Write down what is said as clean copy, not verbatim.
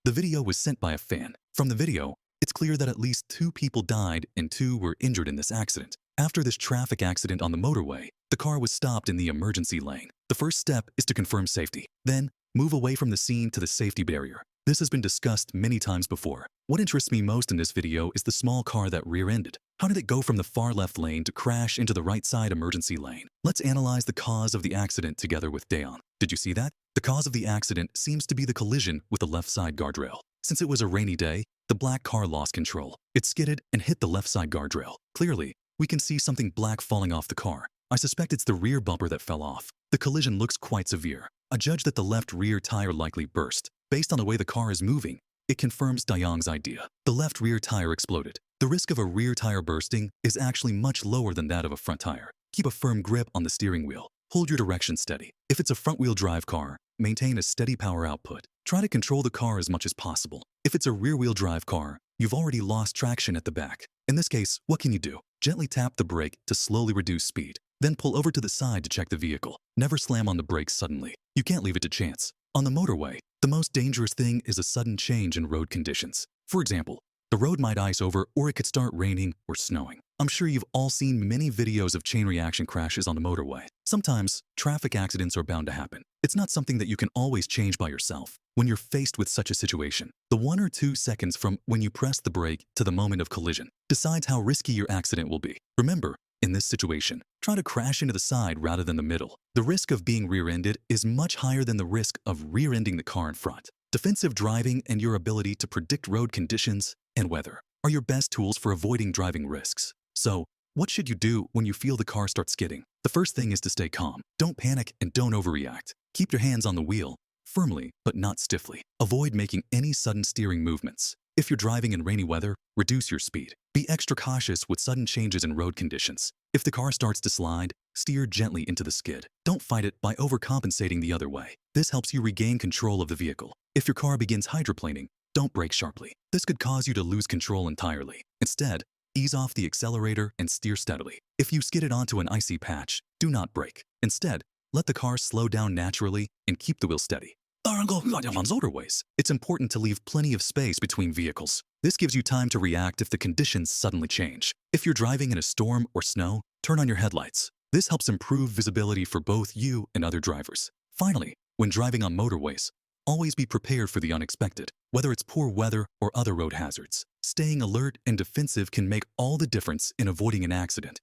The video was sent by a fan. From the video, it's clear that at least 2 people died and 2 were injured in this accident. After this traffic accident on the motorway, the car was stopped in the emergency lane. The first step is to confirm safety. Then, move away from the scene to the safety barrier. This has been discussed many times before. What interests me most in this video is the small car that rear-ended. How did it go from the far left lane to crash into the right side emergency lane? Let's analyze the cause of the accident together with Dayon. Did you see that? The cause of the accident seems to be the collision with the left side guardrail. Since it was a rainy day, the black car lost control. It skidded and hit the left side guardrail. Clearly, we can see something black falling off the car. I suspect it's the rear bumper that fell off. The collision looks quite severe. I judge that the left rear tire likely burst. Based on the way the car is moving, it confirms Dayong's idea. The left rear tire exploded. The risk of a rear tire bursting is actually much lower than that of a front tire. Keep a firm grip on the steering wheel. Hold your direction steady. If it's a front-wheel drive car, maintain a steady power output. Try to control the car as much as possible. If it's a rear-wheel drive car, you've already lost traction at the back. In this case, what can you do? Gently tap the brake to slowly reduce speed. Then pull over to the side to check the vehicle. Never slam on the brakes suddenly. You can't leave it to chance. On the motorway, the most dangerous thing is a sudden change in road conditions. For example, the road might ice over or it could start raining or snowing. I'm sure you've all seen many videos of chain reaction crashes on the motorway. Sometimes, traffic accidents are bound to happen. It's not something that you can always change by yourself. When you're faced with such a situation, the 1 or 2 seconds from when you press the brake to the moment of collision decides how risky your accident will be. Remember, in this situation, try to crash into the side rather than the middle. The risk of being rear-ended is much higher than the risk of rear-ending the car in front. Defensive driving and your ability to predict road conditions and weather are your best tools for avoiding driving risks. So, what should you do when you feel the car start skidding? The first thing is to stay calm. Don't panic and don't overreact. Keep your hands on the wheel, firmly but not stiffly. Avoid making any sudden steering movements. If you're driving in rainy weather, reduce your speed. Be extra cautious with sudden changes in road conditions. If the car starts to slide, steer gently into the skid. Don't fight it by overcompensating the other way. This helps you regain control of the vehicle. If your car begins hydroplaning, don't brake sharply. This could cause you to lose control entirely. Instead, ease off the accelerator and steer steadily. If you skidded onto an icy patch, do not brake. Instead, let the car slow down naturally and keep the wheel steady. On motorways, it's important to leave plenty of space between vehicles. This gives you time to react if the conditions suddenly change. If you're driving in a storm or snow, turn on your headlights. This helps improve visibility for both you and other drivers. Finally, when driving on motorways, always be prepared for the unexpected, whether it's poor weather or other road hazards. Staying alert and defensive can make all the difference in avoiding an accident.